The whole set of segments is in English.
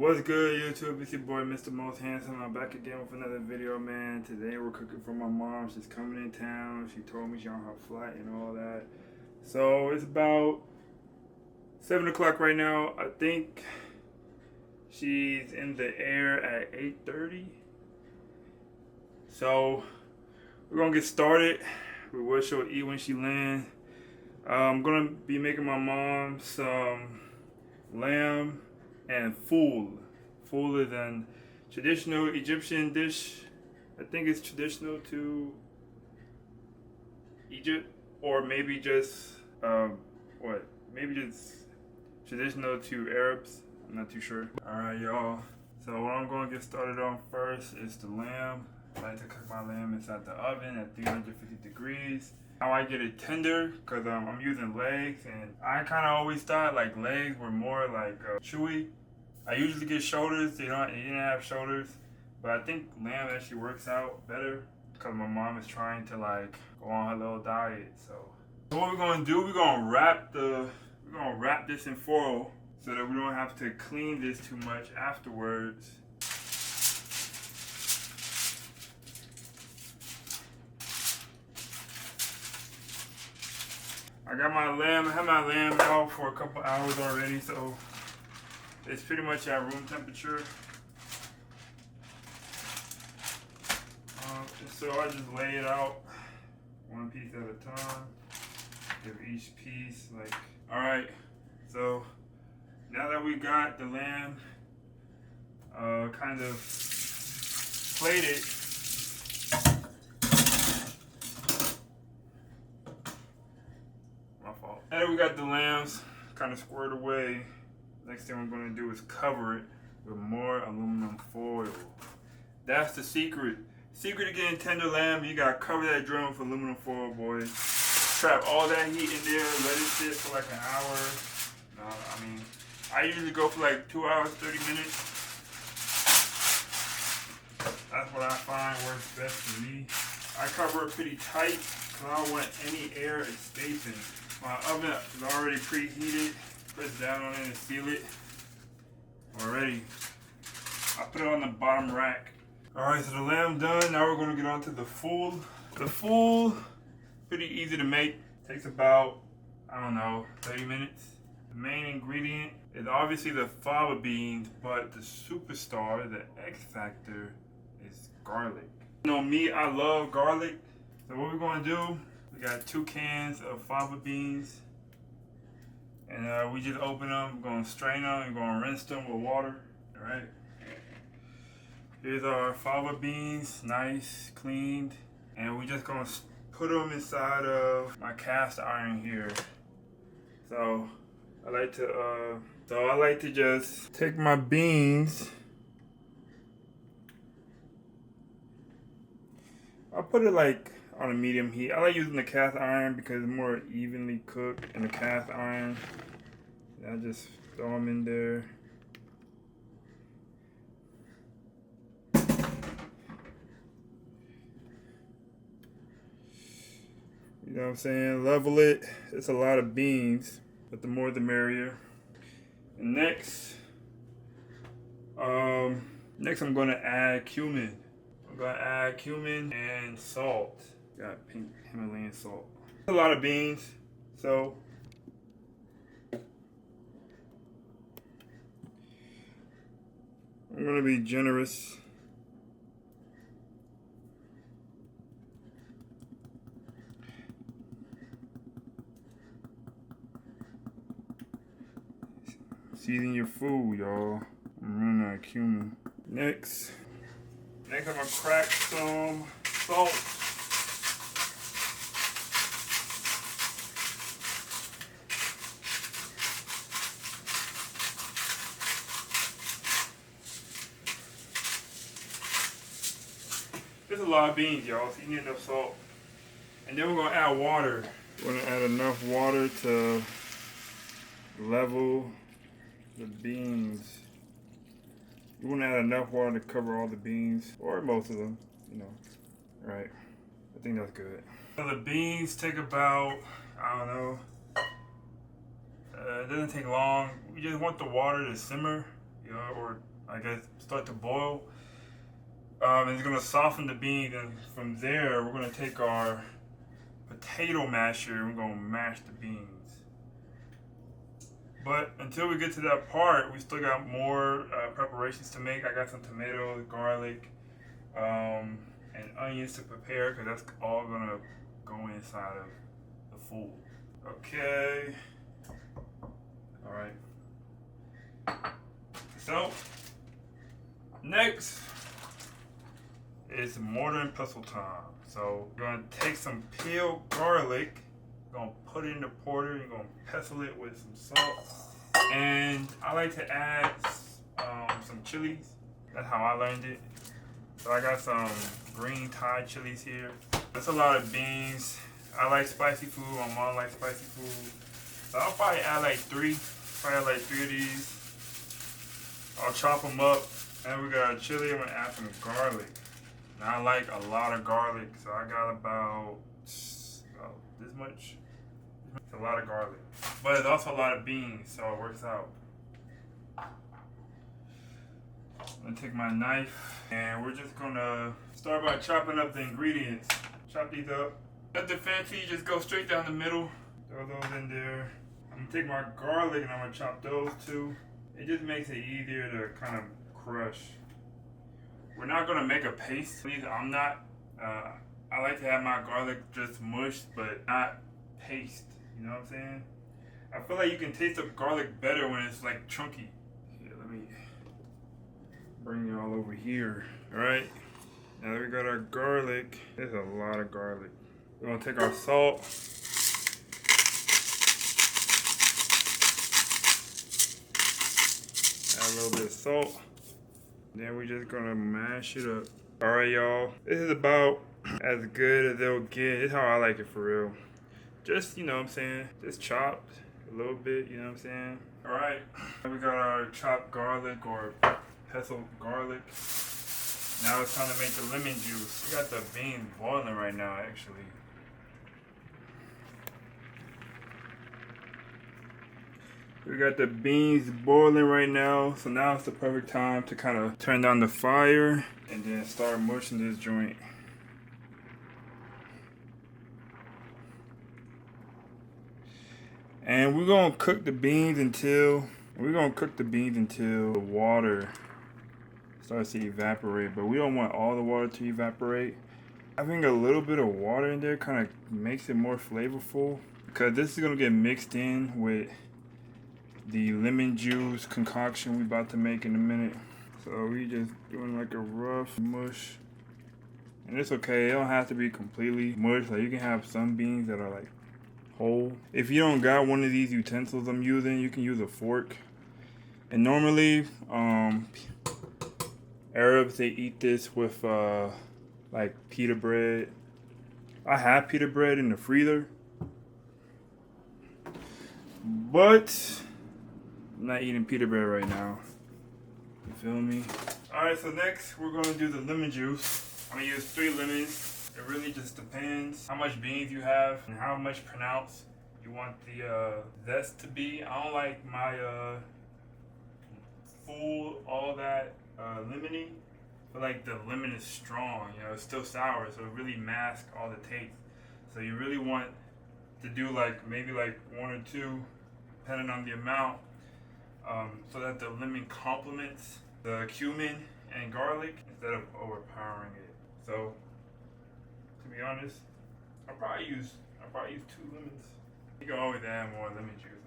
What's good, YouTube? It's your boy, Mr. Most Handsome. I'm back again with another video, man. Today we're cooking for my mom. She's coming in town. She told me she's on her flight and all that. So it's about 7 o'clock right now. I think she's in the air at 8:30. So we're gonna get started with what she'll eat when she lands. I'm gonna be making my mom some lamb and ful. Ful is a traditional Egyptian dish. I think it's traditional to Egypt, or maybe just maybe just traditional to Arabs. I'm not too sure. All right, y'all. So what I'm going to get started on first is the lamb. I like to cook my lamb inside the oven at 350 degrees. How I get it tender, because I'm using legs, and I kind of always thought like legs were more like chewy. I usually get shoulders. They didn't have shoulders, but I think lamb actually works out better because my mom is trying to like go on her little diet. So what we're gonna do, we're gonna wrap this in foil so that we don't have to clean this too much afterwards. I had my lamb out for a couple hours already, so it's pretty much at room temperature. So I just lay it out one piece at a time. Give each piece like, all right. So now that we got the lamb kind of plated, my fault. Now that we got the lambs kind of squared away, next thing we're going to do is cover it with more aluminum foil. That's the secret. Secret to getting tender lamb, you got to cover that drum with aluminum foil, boys. Trap all that heat in there, let it sit for like an hour. I usually go for like 2 hours, 30 minutes. That's what I find works best for me. I cover it pretty tight because I don't want any air escaping. My oven is already preheated. Press down on it and seal it. Already. I put it on the bottom rack. Alright, so the lamb done. Now we're going to get on to the ful. The ful, pretty easy to make. Takes about, 30 minutes. The main ingredient is obviously the fava beans, but the superstar, the X factor, is garlic. You know me, I love garlic. So what we're going to do, we got 2 cans of fava beans. And we just open them, we're going to strain them, and going to rinse them with water. All right. Here's our fava beans, nice, cleaned. And we're just going to put them inside of my cast iron here. So I like to just take my beans. I'll put it like on a medium heat. I like using the cast iron because it's more evenly cooked in the cast iron. I just throw them in there. You know what I'm saying? Level it. It's a lot of beans, but the more the merrier. And next I'm gonna add cumin. I'm gonna add cumin and salt. Got pink Himalayan salt. A lot of beans, so I'm gonna be generous. Season your food, y'all. I'm running out of cumin. Next I'm gonna crack some salt. There's a lot of beans, y'all, so you need enough salt. And then we're gonna add water. We're gonna add enough water to level the beans. You want to add enough water to cover all the beans, or most of them, Right. I think that's good. So the beans take about, it doesn't take long. We just want the water to simmer, or I guess, start to boil. It's gonna soften the beans, and from there we're gonna take our potato masher and we're gonna mash the beans. But until we get to that part, we still got more preparations to make. I got some tomatoes, garlic, and onions to prepare because that's all gonna go inside of the ful. Okay. All right. So next is mortar and pestle time. So we're gonna take some peeled garlic. Gonna put it in the porter. You're gonna pestle it with some salt, and I like to add some chilies. That's how I learned it. So I got some green Thai chilies here. That's a lot of beans. I like spicy food. My mom likes spicy food. So I'll probably add like three. Probably add like 3 of these. I'll chop them up, and we got a chili. I'm gonna add some garlic. Now I like a lot of garlic, so I got about this much. It's a lot of garlic, but it's also a lot of beans, so it works out. I'm gonna take my knife, and we're just gonna start by chopping up the ingredients. Chop these up. Nothing fancy, just go straight down the middle. Throw those in there. I'm gonna take my garlic and I'm gonna chop those too. It just makes it easier to kind of crush. We're not gonna make a paste. Please, I'm not. I like to have my garlic just mushed, but not paste. You know what I'm saying? I feel like you can taste the garlic better when it's like chunky. Here, let me bring you all over here. All right. Now that we got our garlic, there's a lot of garlic. We're gonna take our salt. Add a little bit of salt. Then we're just gonna mash it up. All right, y'all. This is about as good as it'll get. This is how I like it for real. Just, you know what I'm saying, just chopped a little bit, you know what I'm saying? All right, we got our chopped garlic or pestle garlic. Now it's time to make the lemon juice. We got the beans boiling right now, actually. We got the beans boiling right now, so now it's the perfect time to kind of turn down the fire and then start mushing this joint. And we're gonna cook the beans until the water starts to evaporate, but we don't want all the water to evaporate. I think a little bit of water in there kind of makes it more flavorful because this is gonna get mixed in with the lemon juice concoction we about to make in a minute. So we just doing like a rough mush. And it's okay, it don't have to be completely mush. Like you can have some beans that are like whole. If you don't got one of these utensils I'm using, you can use a fork. And normally, Arabs, they eat this with like pita bread. I have pita bread in the freezer, but I'm not eating pita bread right now. You feel me? Alright, so next we're gonna do the lemon juice. I'm gonna use 3 lemons. It really just depends how much beans you have and how much pronounced you want the zest to be. I don't like my full, all that lemony. But like the lemon is strong, you know, it's still sour, so it really masks all the taste. So you really want to do like maybe like 1 or 2, depending on the amount, so that the lemon complements the cumin and garlic instead of overpowering it. So to be honest, I'll probably use 2 lemons. You can always add more lemon juice.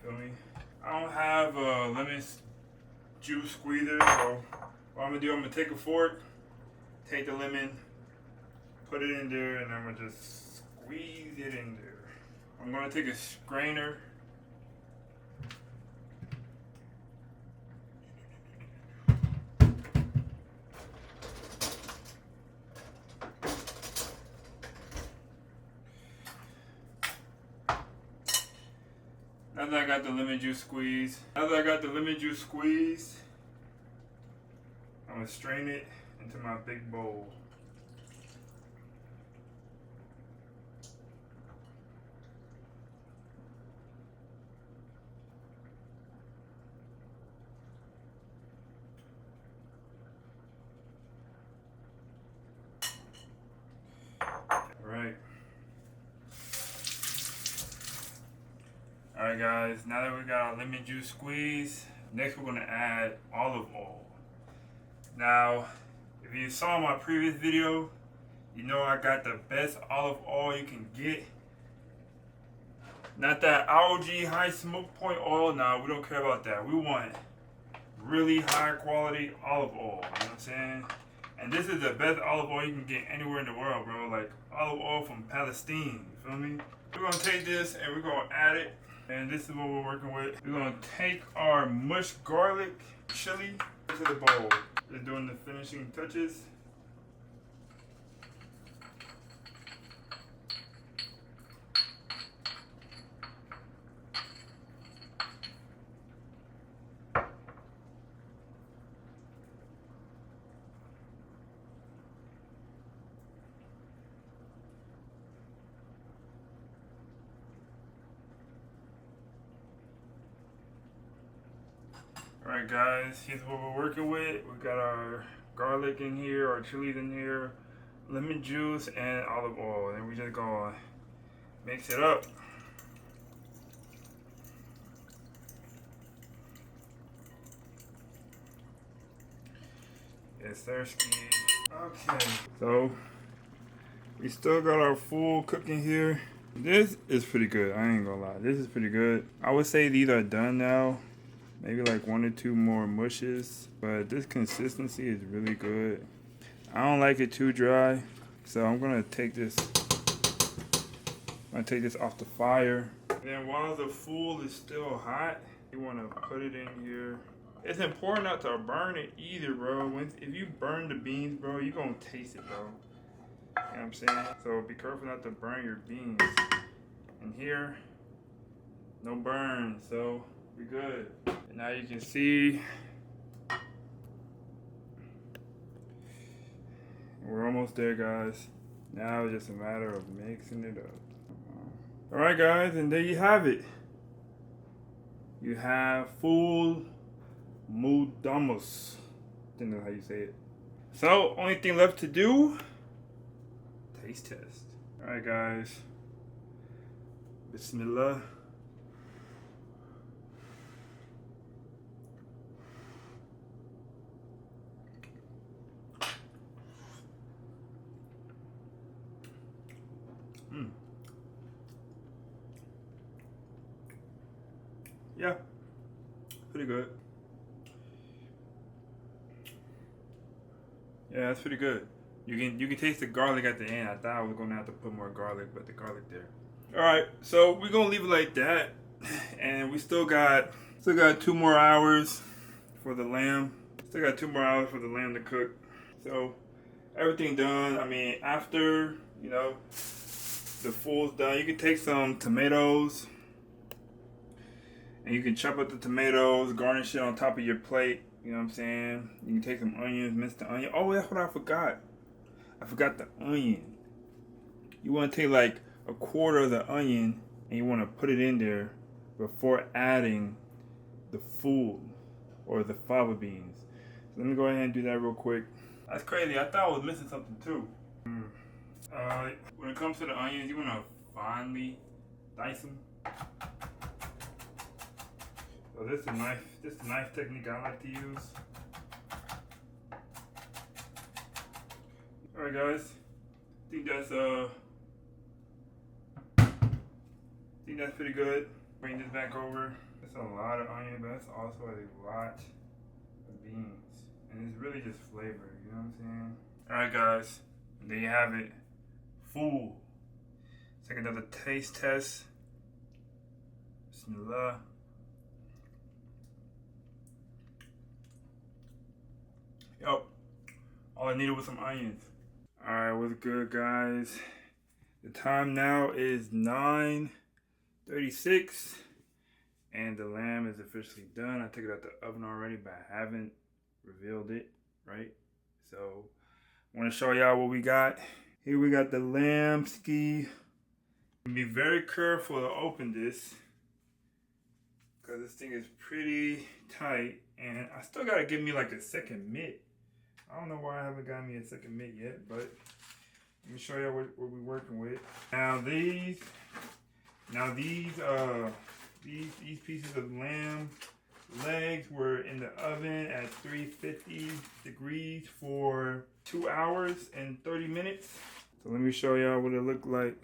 I mean, feel me? I don't have a lemon juice squeezer, so what I'm gonna do, I'm gonna take a fork, take the lemon, put it in there, and I'm gonna just squeeze it in there. I'm gonna take a strainer. Now that I got the lemon juice squeezed, I'm gonna strain it into my big bowl. Alright guys, now that we got our lemon juice squeeze, next we're gonna add olive oil. Now, if you saw my previous video, you know I got the best olive oil you can get. Not that algae high smoke point oil, nah, we don't care about that. We want really high quality olive oil, you know what I'm saying? And this is the best olive oil you can get anywhere in the world, bro. Like olive oil from Palestine, you feel me? We're gonna take this and we're gonna add it. And this is what we're working with. We're gonna take our mushed garlic chili into the bowl. Just doing the finishing touches. Alright guys, here's what we're working with. We got our garlic in here, our chilies in here, lemon juice, and olive oil. And we just gonna mix it up. Yes, sirski. Okay, so we still got our full cooking here. This is pretty good, I ain't gonna lie. This is pretty good. I would say these are done now. Maybe like 1 or 2 more mushes, but this consistency is really good. I don't like it too dry, so I'm gonna take this. off the fire. And then while the ful is still hot, you wanna put it in here. It's important not to burn it either, bro. If you burn the beans, bro, you gonna taste it, bro. You know what I'm saying? So be careful not to burn your beans. And here, no burn, so we're good. And now you can see we're almost there, guys. Now it's just a matter of mixing it up. Alright guys, and there you have it. You have Ful Mudammas. I think that's how you say it. So, only thing left to do, taste test. Alright guys. Bismillah. Yeah, pretty good. Yeah, that's pretty good. You can taste the garlic at the end. I thought I was gonna have to put more garlic, but the garlic there. All right, so we're gonna leave it like that, and we still got 2 more hours for the lamb. Still got 2 more hours for the lamb to cook. So everything done. I mean, after the ful's done, you can take some tomatoes. And you can chop up the tomatoes, garnish it on top of your plate. You know what I'm saying? You can take some onions, mince the onion. Oh, that's what I forgot. I forgot the onion. You want to take like 1/4 of the onion and you want to put it in there before adding the ful or the fava beans. So let me go ahead and do that real quick. That's crazy. I thought I was missing something too. When it comes to the onions, you want to finely dice them. So this is a knife technique I like to use. Alright guys, I think that's pretty good. Bring this back over. That's a lot of onion, but that's also a lot of beans. And it's really just flavor, you know what I'm saying? Alright guys, there you have it. Ful. Let's take another taste test. Bismillah. Yep, all I needed was some onions. Alright, what's good guys? The time now is 9:36 and the lamb is officially done. I took it out the oven already, but I haven't revealed it, right? So I want to show y'all what we got. Here we got the lamb ski. Be very careful to open this because this thing is pretty tight and I still gotta give me like a second mitt. I don't know why I haven't got me a second mitt yet, but let me show you what we're working with. Now these These pieces of lamb legs were in the oven at 350 degrees for 2 hours and 30 minutes. So let me show y'all what it looked like.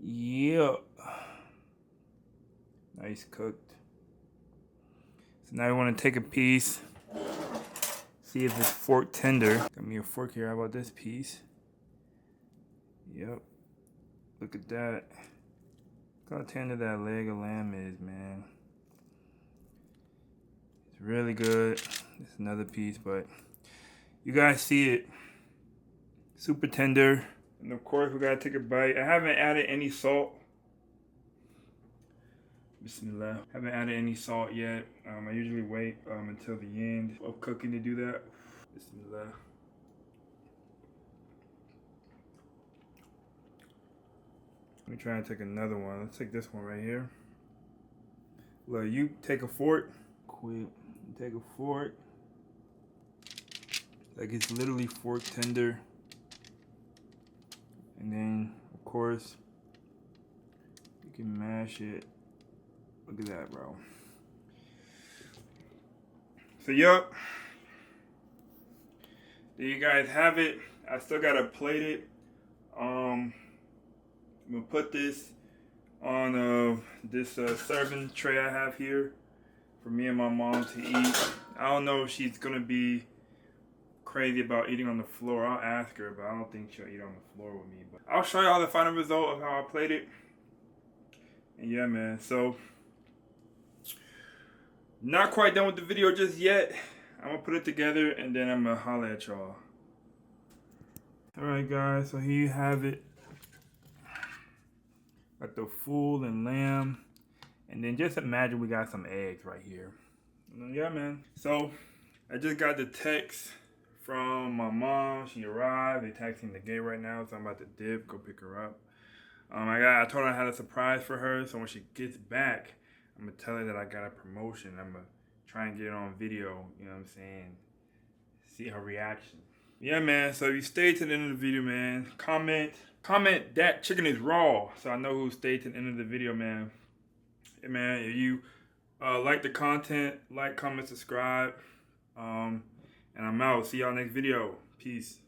Yep. Nice cooked. So now I want to take a piece, see if it's fork tender. Got me a fork here. How about this piece? Yep. Look at that. Look how tender that leg of lamb is, man. It's really good. It's another piece, but you guys see it. Super tender. And of course, we gotta take a bite. I haven't added any salt. Bismillah. Haven't added any salt yet. I usually wait until the end of cooking to do that. Bismillah. Let me try and take another one. Let's take this one right here. Look, you take a fork. Quick, take a fork. Like it's literally fork tender. And then, of course, you can mash it. Look at that, bro. So, yup. There you guys have it. I still gotta plate it. I'm gonna put this on this serving tray I have here for me and my mom to eat. I don't know if she's gonna be crazy about eating on the floor. I'll ask her, but I don't think she'll eat on the floor with me. But I'll show y'all the final result of how I played it. And yeah, man, so not quite done with the video just yet. I'm gonna put it together and then I'm gonna holler at y'all. Alright guys, so here you have it. Got the ful and lamb. And then just imagine we got some eggs right here. And yeah, man. So I just got the text from my mom. She arrived. They texting the gate right now, so I'm about to dip, go pick her up. I told her I had a surprise for her, so when she gets back, I'm gonna tell her that I got a promotion. I'm gonna try and get it on video, you know what I'm saying? See her reaction. Yeah, man, so if you stayed to the end of the video, man, comment that chicken is raw, so I know who stayed to the end of the video, man. Yeah, man, if you like the content, like, comment, subscribe. And I'm out. See y'all next video. Peace.